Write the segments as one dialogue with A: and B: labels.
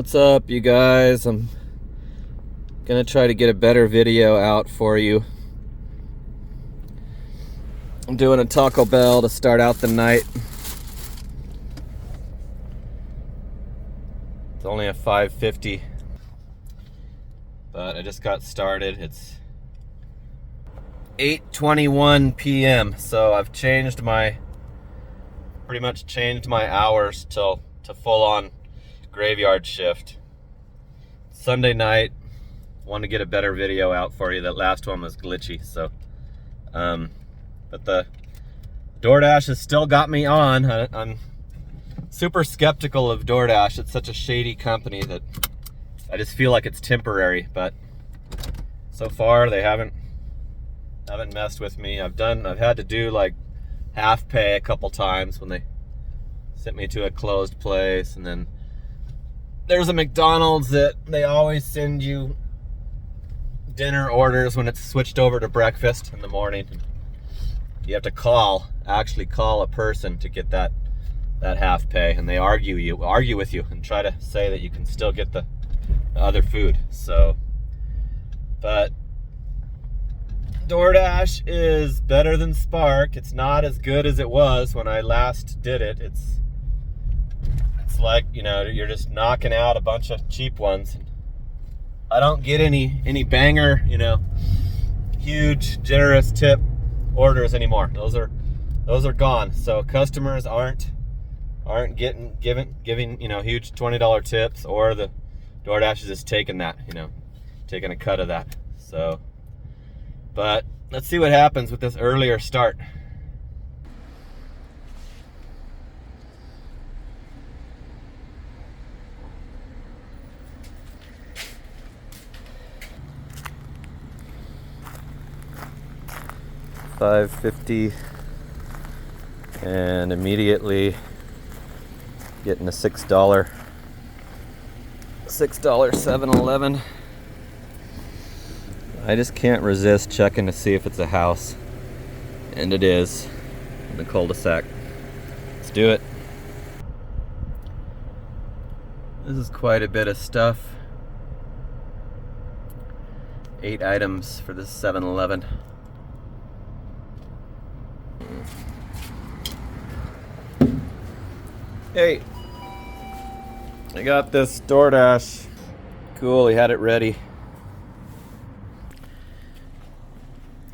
A: What's up, you guys? I'm gonna try to get a better video out for you. I'm doing a Taco Bell to start out the night. It's only a 5:50, but I just got started. It's 8:21 p.m. so I've pretty much changed my hours to full-on graveyard shift. Sunday night, wanted to get a better video out for you. That last one was glitchy, so but the Doordash has still got me on. I'm super skeptical of Doordash. It's such a shady company that I just feel like it's temporary, but so far they haven't messed with me. I've had to do like half pay a couple times when they sent me to a closed place, and then there's a McDonald's that they always send you dinner orders when it's switched over to breakfast in the morning. You have to actually call a person to get that half pay, and they argue with you and try to say that you can still get the other food. So, but Doordash is better than Spark. It's not as good as it was when I last did it. It's like, you know, you're just knocking out a bunch of cheap ones. I don't get any banger, you know, huge generous tip orders anymore. Those are gone. So customers aren't giving, you know, huge $20 tips, or the Doordash is just taking a cut of that. So, but let's see what happens with this earlier start. $5.50, and immediately getting a $6 7-Eleven. I just can't resist checking to see if it's a house, and it is in the cul-de-sac. Let's do it. This is quite a bit of stuff. 8 items for this 7-Eleven. Hey, I got this Doordash. Cool, he had it ready.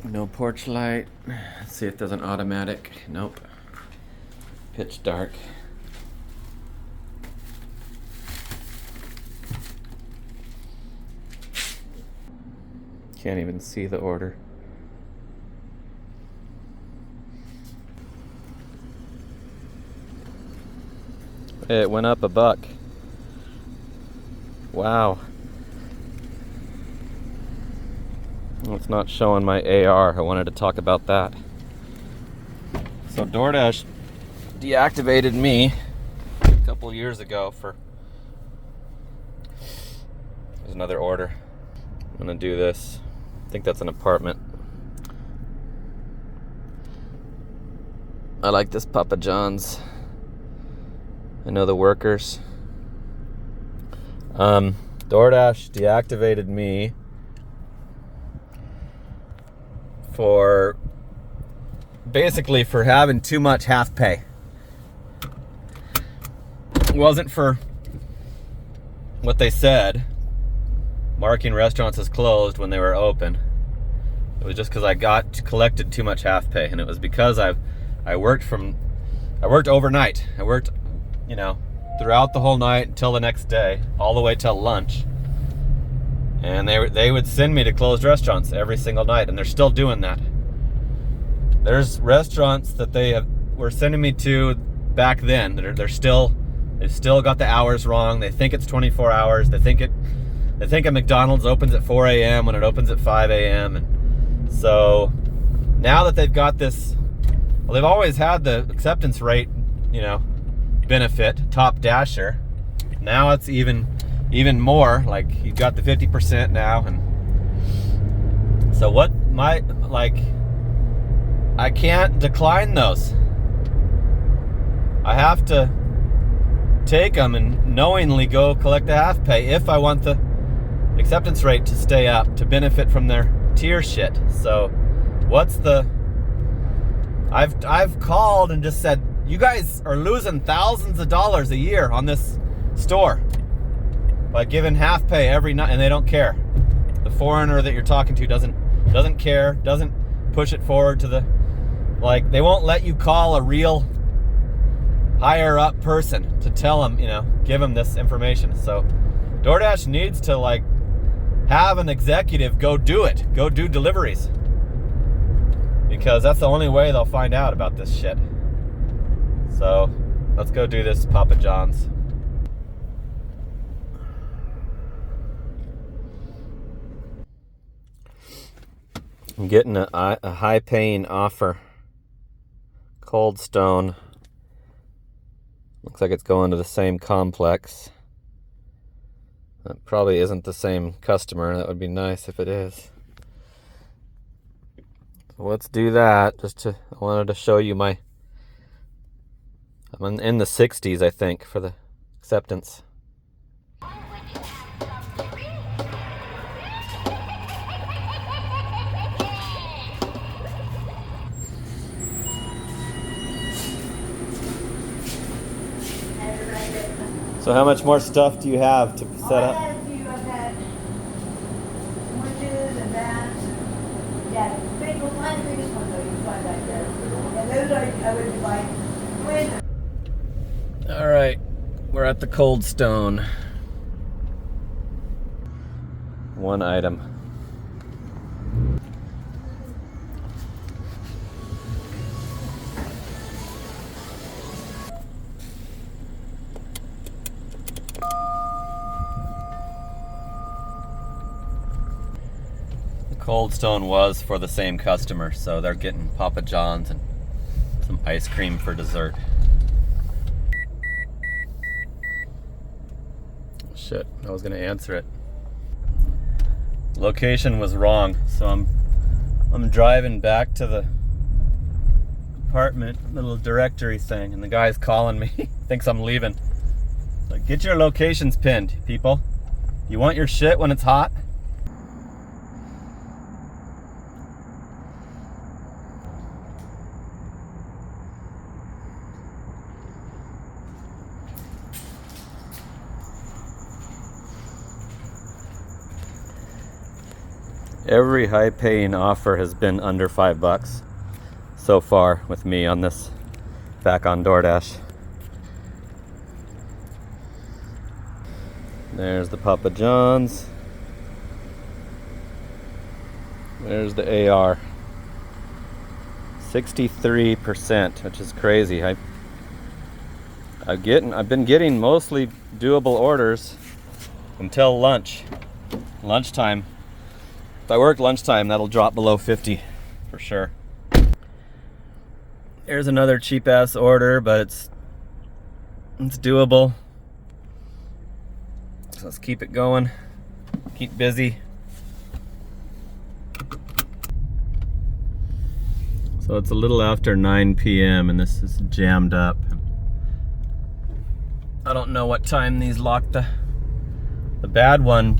A: No porch light. Let's see if there's an automatic. Nope. Pitch dark. Can't even see the order. It went up $1. Wow. It's not showing my AR. I wanted to talk about that. So Doordash deactivated me a couple years ago for... There's another order. I'm gonna do this. I think that's an apartment. I like this Papa John's. I know the workers. Doordash deactivated me for basically for having too much half pay. It wasn't for what they said, marking restaurants as closed when they were open. It was just because I collected too much half pay, and it was because I worked overnight. I worked, you know, throughout the whole night until the next day, all the way till lunch. And they would send me to closed restaurants every single night, and they're still doing that. There's restaurants that were sending me to back then. They've still got the hours wrong. They think it's 24 hours. They think a McDonald's opens at 4 a.m. when it opens at 5 a.m. And so now that they've got this, well, they've always had the acceptance rate, you know, benefit, top dasher. Now it's even more, like you've got the 50% now. And so I can't decline those. I have to take them and knowingly go collect the half pay if I want the acceptance rate to stay up to benefit from their tier shit. So what's the... I've called and just said, you guys are losing thousands of dollars a year on this store by giving half pay every night, and they don't care. The foreigner that you're talking to doesn't care, doesn't push it forward to the, like, they won't let you call a real higher up person to tell them, you know, give them this information. So DoorDash needs to, like, have an executive go do it, go do deliveries, because that's the only way they'll find out about this shit. So let's go do this Papa John's. I'm getting a high-paying offer. Cold Stone. Looks like it's going to the same complex. That probably isn't the same customer. That would be nice if it is. So let's do that. I wanted to show you I'm in the 60s, I think, for the acceptance. So how much more stuff do you have to set up?
B: I've had oranges and that. Yeah, the biggest one though, you can find right there. And those I would buy when.
A: All right, we're at the Cold Stone. One item. Cold Stone was for the same customer, so they're getting Papa John's and some ice cream for dessert. Shit, I was gonna answer it. Location was wrong, so I'm driving back to the apartment, little directory thing, and the guy's calling me. Thinks I'm leaving. Like, get your locations pinned, people. You want your shit when it's hot? Every high-paying offer has been under $5 so far with me on this, back on DoorDash. There's the Papa John's. There's the AR. 63%, which is crazy. I've been getting mostly doable orders until lunchtime. If I work lunchtime, that'll drop below 50 for sure. Here's another cheap ass order, but it's doable. So let's keep it going, keep busy. So it's a little after 9 p.m. and this is jammed up. I don't know what time these lock. The bad one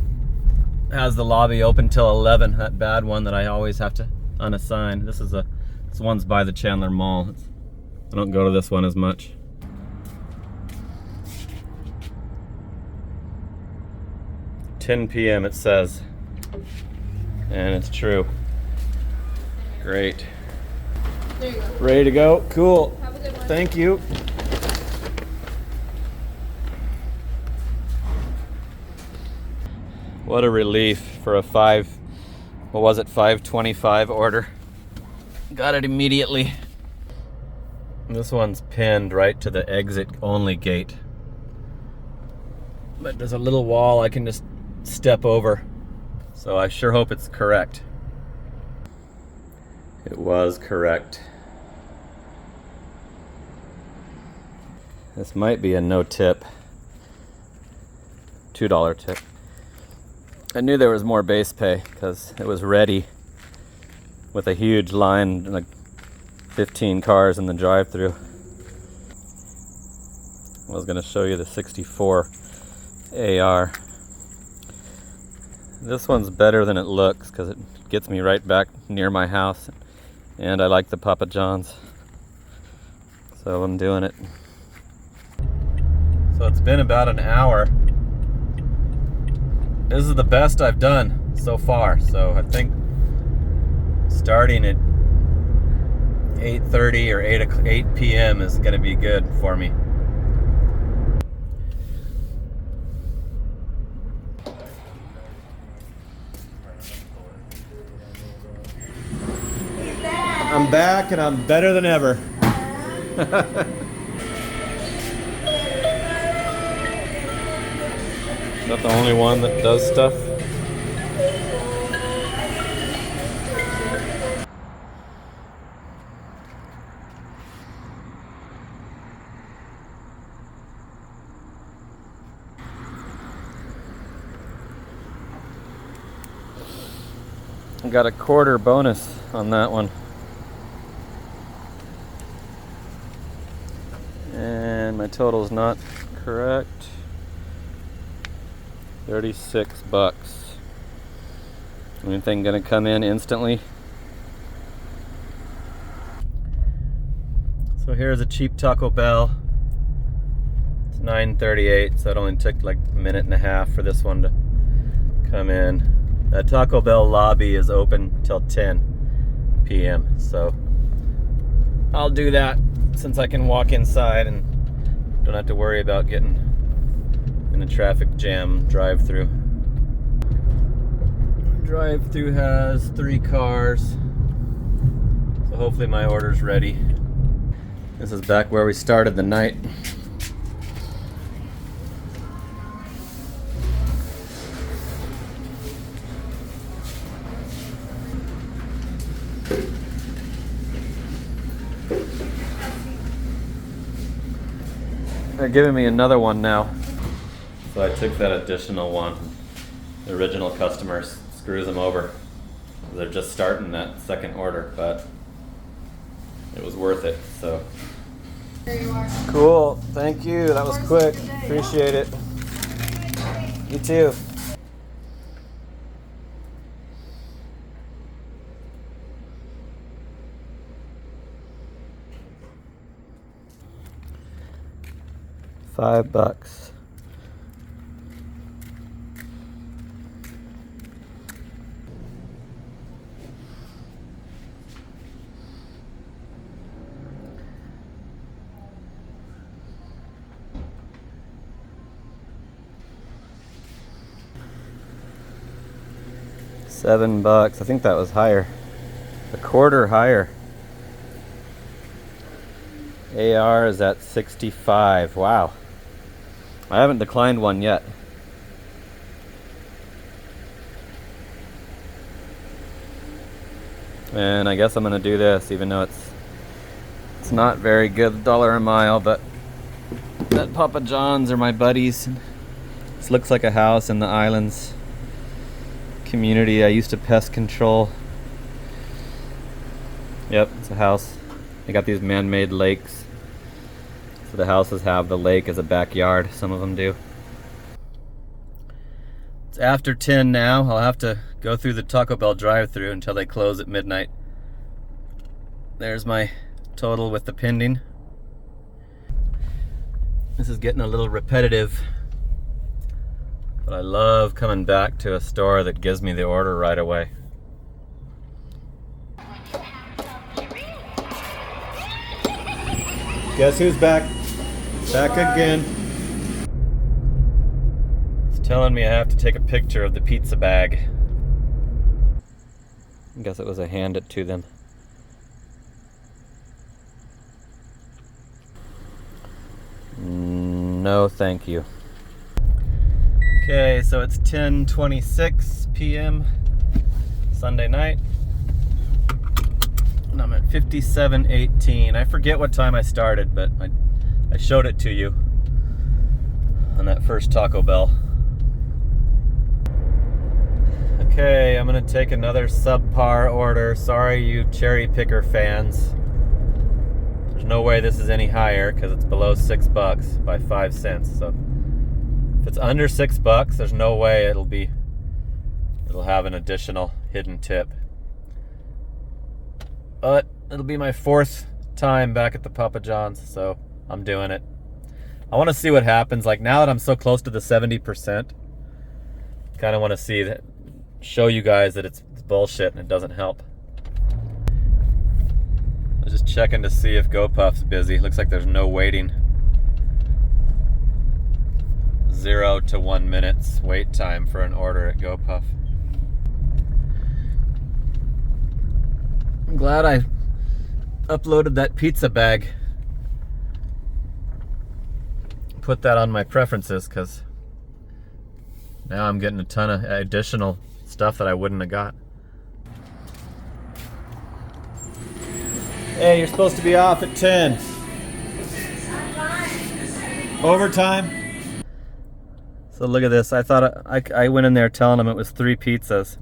A: has the lobby open till 11. That bad one that I always have to unassign. This one's by the Chandler Mall. I don't go to this one as much. $10 p.m. it says, and it's true. Great.
C: There you go.
A: Ready to go? Cool.
C: Have a good one.
A: Thank you. What a relief for a $5.25 order. Got it immediately. This one's pinned right to the exit only gate. But there's a little wall I can just step over. So I sure hope it's correct. It was correct. This might be a no tip. $2 tip. I knew there was more base pay because it was ready with a huge line, like 15 cars in the drive-thru. I was gonna show you the 64 AR. This one's better than it looks because it gets me right back near my house, and I like the Papa John's, so I'm doing it. So it's been about an hour. This is the best I've done so far, so I think starting at 8:30 or 8 p.m. is gonna be good for me. I'm back and I'm better than ever. Not the only one that does stuff. I got a quarter bonus on that one. And my total's not correct. 36 bucks. Anything gonna come in instantly? So here's a cheap Taco Bell. It's 9:38, so it only took like a minute and a half for this one to come in. That Taco Bell lobby is open till 10 p.m. So I'll do that since I can walk inside and don't have to worry about getting in a traffic jam drive-through. Drive-through has 3 cars, so hopefully my order's ready. This is back where we started the night. They're giving me another one now. So I took that additional one. The original customer screws them over. They're just starting that second order, but it was worth it, so.
C: There you are.
A: Cool, thank you, that was quick. Appreciate it. You too. $5. $7. I think that was higher. A quarter higher. AR is at 65. Wow. I haven't declined one yet. And I guess I'm gonna do this, even though it's not very good, $1 a mile, but that Papa John's are my buddies. This looks like a house in the islands community I used to pest control. Yep, it's a house. They got these man-made lakes. So the houses have the lake as a backyard. Some of them do. It's after 10 now. I'll have to go through the Taco Bell drive-thru until they close at midnight. There's my total with the pending. This is getting a little repetitive, but I love coming back to a store that gives me the order right away. Guess who's back? Back again. It's telling me I have to take a picture of the pizza bag. I guess it was a hand it to them. No, thank you. Okay, so it's 10:26 p.m. Sunday night. And I'm at 57:18. I forget what time I started, but I showed it to you on that first Taco Bell. Okay, I'm gonna take another subpar order. Sorry, you cherry picker fans. There's no way this is any higher because it's below $6 by 5 cents. So if it's under $6, there's no way it'll have an additional hidden tip. But it'll be my 4th time back at the Papa John's, so I'm doing it. I want to see what happens. Like, now that I'm so close to the 70%, kind of want to see that, show you guys that it's bullshit and it doesn't help. I'm just checking to see if GoPuff's busy. Looks like there's no waiting. 0 to 1 minutes wait time for an order at GoPuff. I'm glad I uploaded that pizza bag. Put that on my preferences, because now I'm getting a ton of additional stuff that I wouldn't have got. Hey, you're supposed to be off at 10. Overtime? So look at this. I thought I went in there telling them it was 3 pizzas.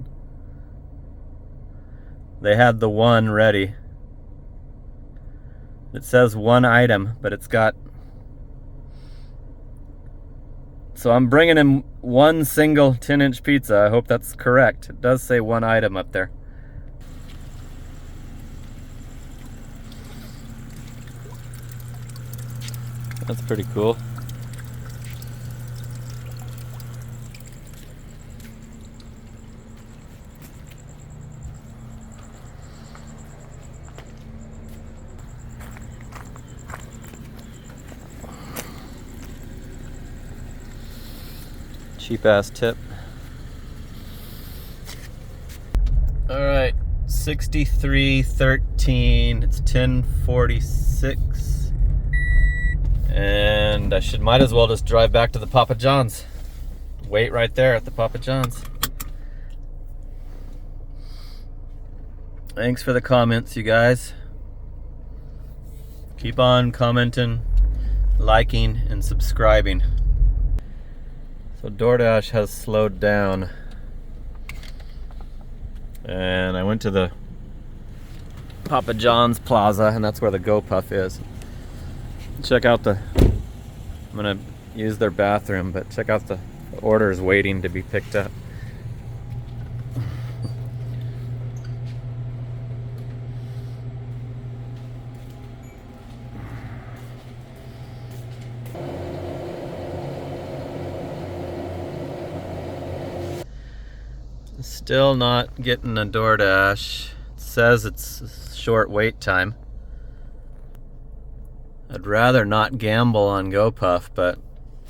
A: They had the one ready. It says 1 item, but it's got... So I'm bringing him 1 single 10-inch pizza. I hope that's correct. It does say 1 item up there. That's pretty cool. Cheap ass tip. All right, 63.13. It's 10:46, and I might as well just drive back to the Papa John's. Wait right there at the Papa John's. Thanks for the comments, you guys. Keep on commenting, liking, and subscribing. So Doordash has slowed down, and I went to the Papa John's Plaza, and that's where the GoPuff is. Check out the, I'm gonna use their bathroom, but check out the orders waiting to be picked up. Still not getting a Doordash. It says it's a short wait time. I'd rather not gamble on GoPuff, but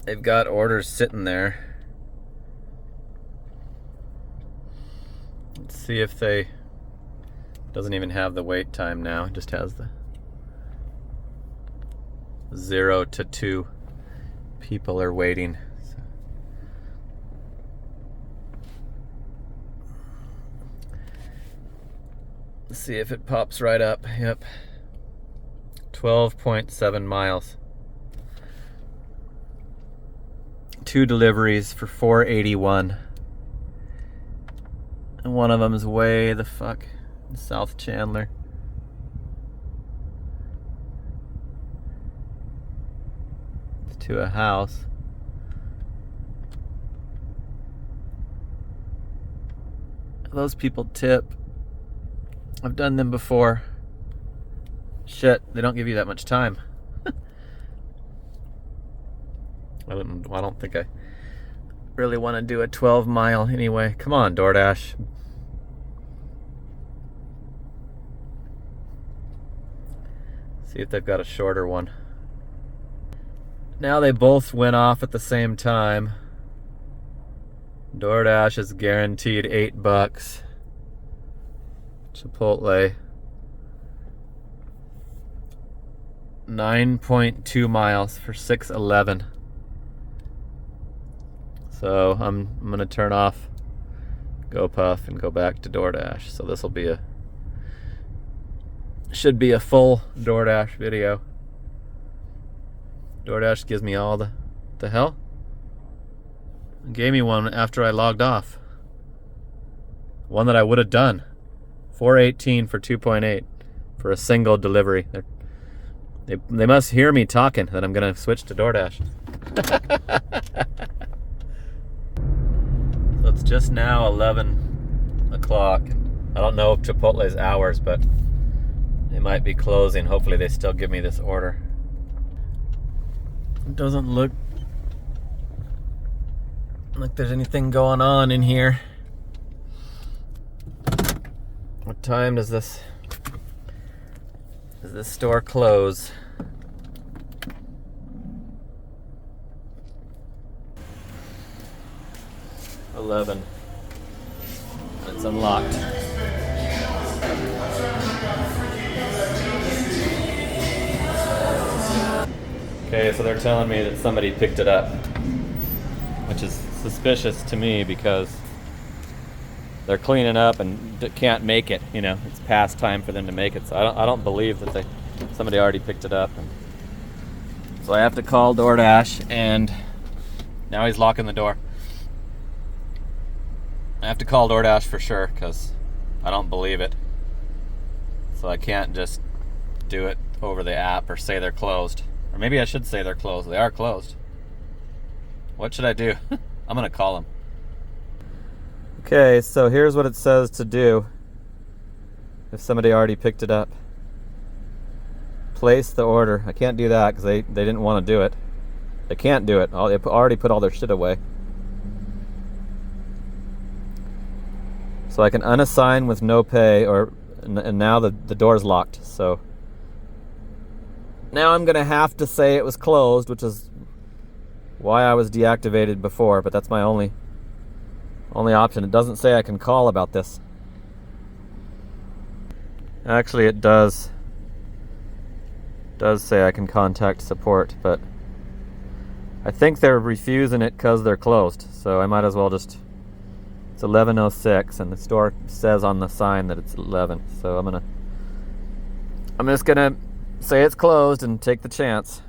A: they've got orders sitting there. Let's see if they... Doesn't even have the wait time now. It just has the 0 to 2 people are waiting. Let's see if it pops right up. Yep. 12.7 miles. 2 deliveries for $4.81. And one of them is way the fuck in South Chandler. It's to a house. Those people tip. I've done them before. Shit, they don't give you that much time. I don't think I really want to do a 12-mile anyway. Come on, Doordash. See if they've got a shorter one. Now they both went off at the same time. Doordash is guaranteed $8. Chipotle, 9.2 miles for $6.11. So I'm gonna turn off GoPuff and go back to Doordash. So this will be should be a full Doordash video. Doordash gives me all the hell? It gave me one after I logged off. One that I would have done. $4.18 for 2.8 for a single delivery. They must hear me talking that I'm gonna switch to DoorDash. So it's just now 11 o'clock. I don't know if Chipotle's hours, but they might be closing. Hopefully they still give me this order. It doesn't look like there's anything going on in here. What time does this store close? 11. It's unlocked. Okay, so they're telling me that somebody picked it up, which is suspicious to me because they're cleaning up and can't make it. You know, it's past time for them to make it. So I don't believe that somebody already picked it up. And so I have to call DoorDash, and now he's locking the door. I have to call DoorDash for sure because I don't believe it. So I can't just do it over the app or say they're closed. Or maybe I should say they're closed. They are closed. What should I do? I'm gonna call them. Okay, so here's what it says to do if somebody already picked it up. Place the order. I can't do that because they didn't want to do it. They can't do it. They already put all their shit away. So I can unassign with no pay, and now the door's locked. So now I'm gonna have to say it was closed, which is why I was deactivated before, but that's my only option. It doesn't say I can call about this. Actually, it does say I can contact support, but I think they're refusing it because they're closed. So I might as well just. It's 11:06, and the store says on the sign that it's 11. So I'm just gonna say it's closed and take the chance.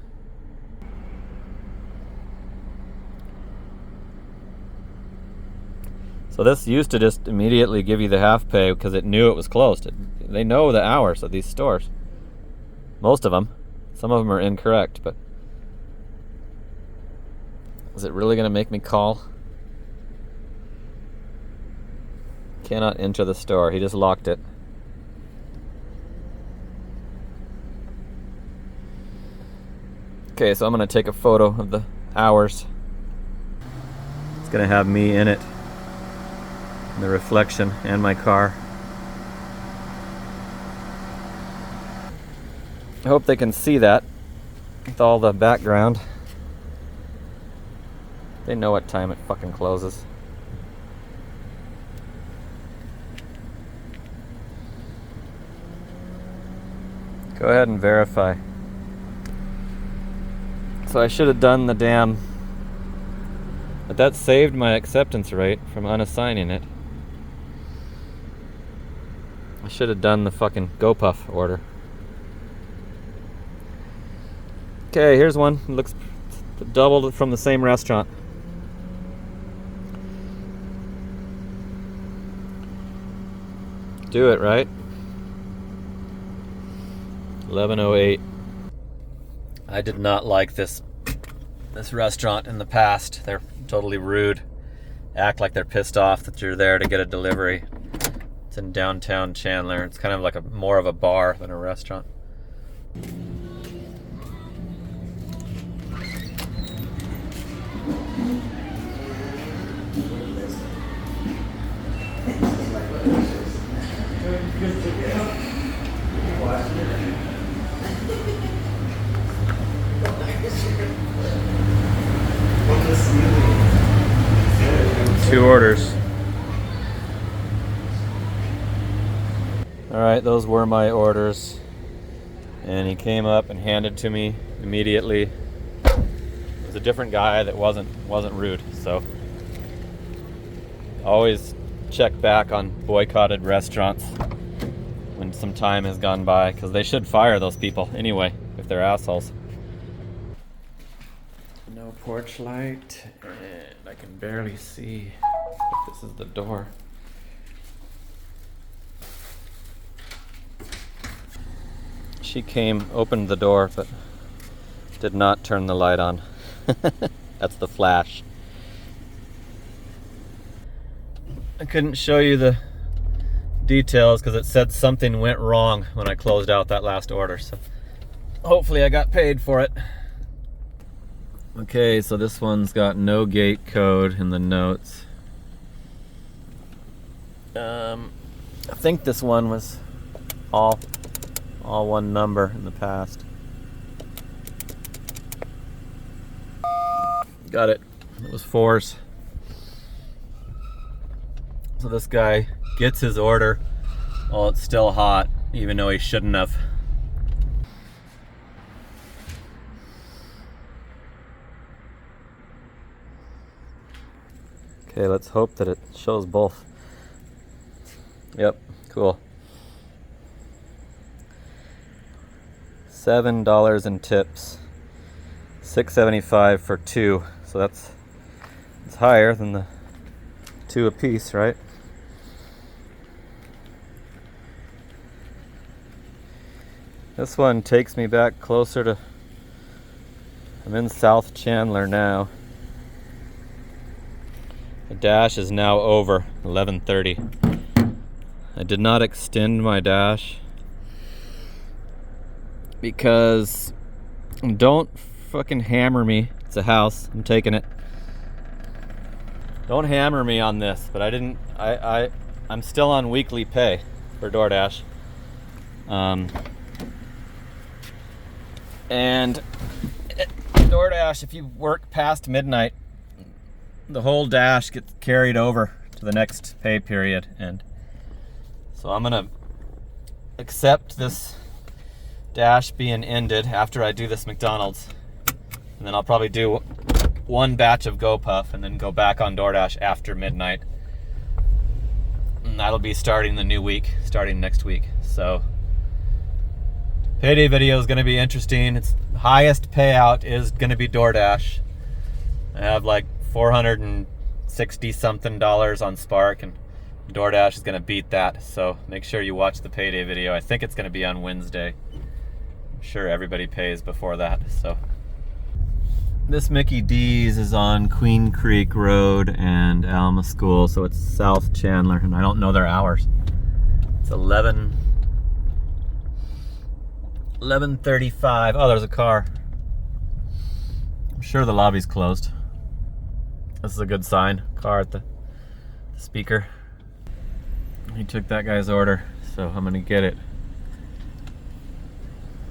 A: So this used to just immediately give you the half pay because it knew it was closed. They know the hours of these stores. Most of them. Some of them are incorrect, but is it really gonna make me call? Cannot enter the store. He just locked it. Okay, so I'm gonna take a photo of the hours. It's gonna have me in it, in the reflection, and my car. I hope they can see that with all the background. They know what time it fucking closes. Go ahead and verify. So I should have done the damn... But that saved my acceptance rate from unassigning it. I should have done the fucking GoPuff order. Okay, here's one. It looks doubled from the same restaurant. Do it, right? 11:08. I did not like this restaurant in the past. They're totally rude. Act like they're pissed off that you're there to get a delivery. It's in downtown Chandler. It's kind of like more of a bar than a restaurant. Two orders. Alright, those were my orders. And he came up and handed to me immediately. It was a different guy that wasn't rude, so always check back on boycotted restaurants when some time has gone by, because they should fire those people anyway if they're assholes. No porch light, and I can barely see if this is the door. She came, opened the door, but did not turn the light on. That's the flash. I couldn't show you the details because it said something went wrong when I closed out that last order. So hopefully I got paid for it. Okay, so this one's got no gate code in the notes. I think this one was all one number in the past. Got it. It was 4s. So this guy gets his order while it's still hot, even though he shouldn't have. Okay, let's hope that it shows both. Yep, cool. $7 in tips. $6.75 for 2. So it's higher than the 2 a piece, right? This one takes me back closer to, I'm in South Chandler now. The dash is now over 11:30. I did not extend my dash because don't fucking hammer me. It's a house. I'm taking it. Don't hammer me on this, but I'm still on weekly pay for Doordash. And Doordash, if you work past midnight, the whole dash gets carried over to the next pay period. And so I'm gonna accept this dash being ended after I do this McDonald's. And then I'll probably do one batch of GoPuff and then go back on Doordash after midnight. And that'll be starting the new week, starting next week. So payday video is going to be interesting. Its highest payout is going to be Doordash. I have like $460 something on Spark, and Doordash is going to beat that. So make sure you watch the payday video. I think it's going to be on Wednesday. I'm sure everybody pays before that. So this Mickey D's is on Queen Creek Road and Alma School, so it's South Chandler, and I don't know their hours. It's 11:35. Oh, there's a car. I'm sure the lobby's closed. This is a good sign. Car at the speaker. He took that guy's order, so I'm gonna get it.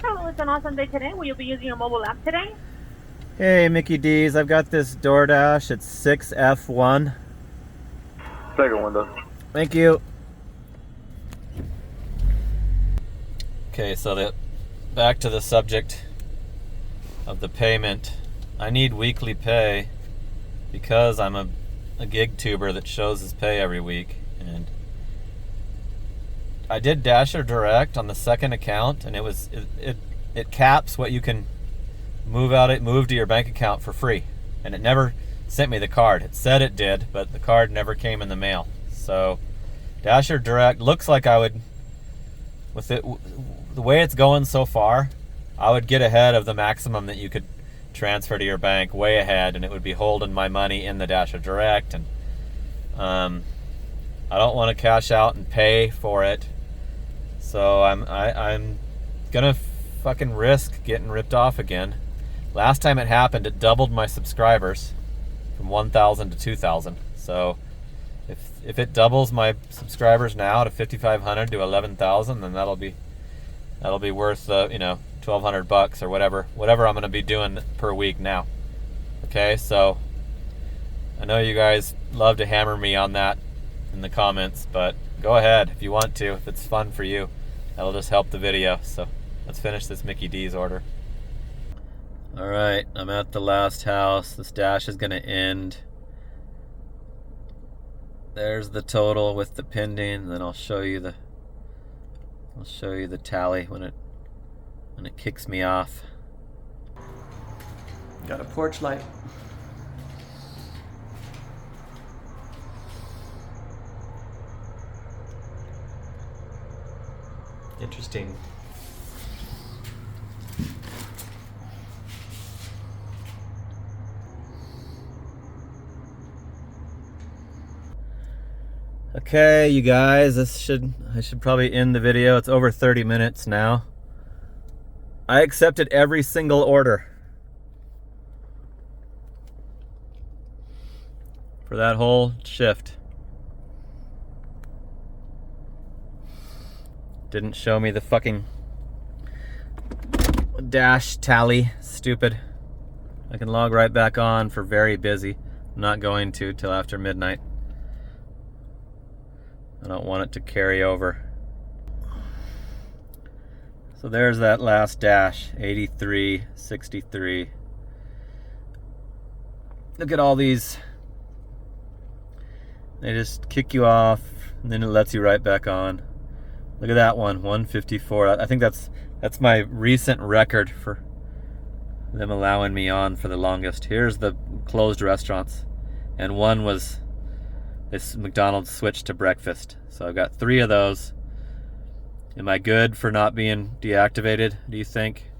D: Hello, it's an awesome day today. Will you be using your mobile app today?
A: Hey, Mickey D's. I've got this Doordash. It's 6F1.
E: Second window.
A: Thank you. Okay, so back to the subject of the payment. I need weekly pay because I'm a gig tuber that shows his pay every week. And I did Dasher Direct on the second account, and it caps what you can move to your bank account for free, and it never sent me the card. It said it did, but the card never came in the mail. So Dasher Direct looks like I would, with it the way it's going so far, I would get ahead of the maximum that you could transfer to your bank, way ahead, and it would be holding my money in the Dasher Direct. And I don't want to cash out and pay for it, so I'm gonna fucking risk getting ripped off again. Last time it happened, it doubled my subscribers from 1,000 to 2,000. So if it doubles my subscribers now to 5,500 to 11,000, then that'll be worth $1,200 or whatever I'm gonna be doing per week now. Okay, so I know you guys love to hammer me on that in the comments, but go ahead if you want to. If it's fun for you, that'll just help the video. So let's finish this Mickey D's order. All right, I'm at the last house. This dash is gonna end. There's the total with the pending, and then I'll show you the tally when it kicks me off. Got a porch light. Interesting. Okay, you guys, I should probably end the video. It's over 30 minutes now. I accepted every single order for that whole shift. Didn't show me the fucking dash tally. Stupid. I can log right back on for very busy. I'm not going to till after midnight. I don't want it to carry over. So there's that last dash, 83, 63. Look at all these. They just kick you off, and then it lets you right back on. Look at that one, 154. I think that's my recent record for them allowing me on for the longest. Here's the closed restaurants, and one was this McDonald's switched to breakfast. So I've got 3 of those. Am I good for not being deactivated, do you think?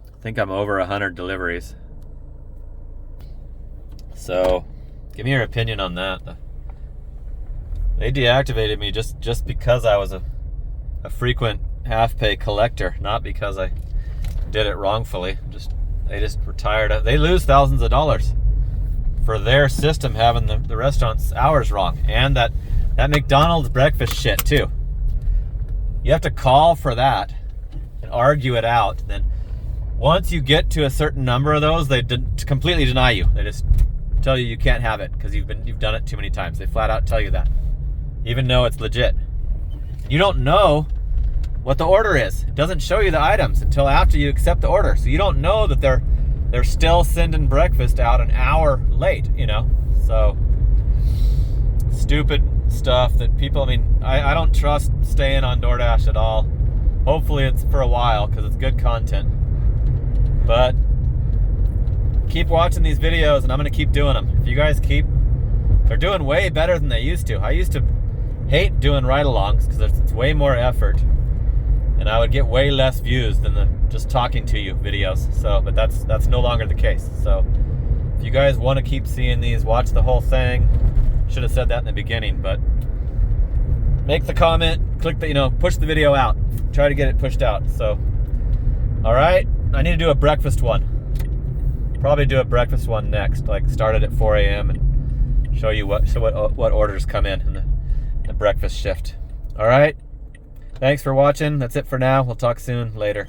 A: I think I'm over 100 deliveries. So give me your opinion on that. They deactivated me just because I was a frequent half-pay collector, not because I did it wrongfully. They just retired. They lose thousands of dollars for their system having the restaurant's hours wrong, and that McDonald's breakfast shit too. You have to call for that and argue it out. Then once you get to a certain number of those, they completely deny you. They just tell you can't have it because you've done it too many times. They flat out tell you that, even though it's legit. You don't know what the order is. It doesn't show you the items until after you accept the order. So you don't know that they're still sending breakfast out an hour late, you know? So stupid stuff that people, I don't trust staying on Doordash at all. Hopefully it's for a while because it's good content. But keep watching these videos and I'm going to keep doing them. If you guys they're doing way better than they used to. I used to hate doing ride-alongs because it's way more effort. And I would get way less views than the just talking to you videos. So, but that's no longer the case. So if you guys want to keep seeing these, watch the whole thing. Should have said that in the beginning, but make the comment, click the, push the video out. Try to get it pushed out. So, all right, I need to do a breakfast one. Probably do a breakfast one next, like start it at 4 a.m. and show you what orders come in the breakfast shift. All right. Thanks for watching. That's it for now. We'll talk soon. Later.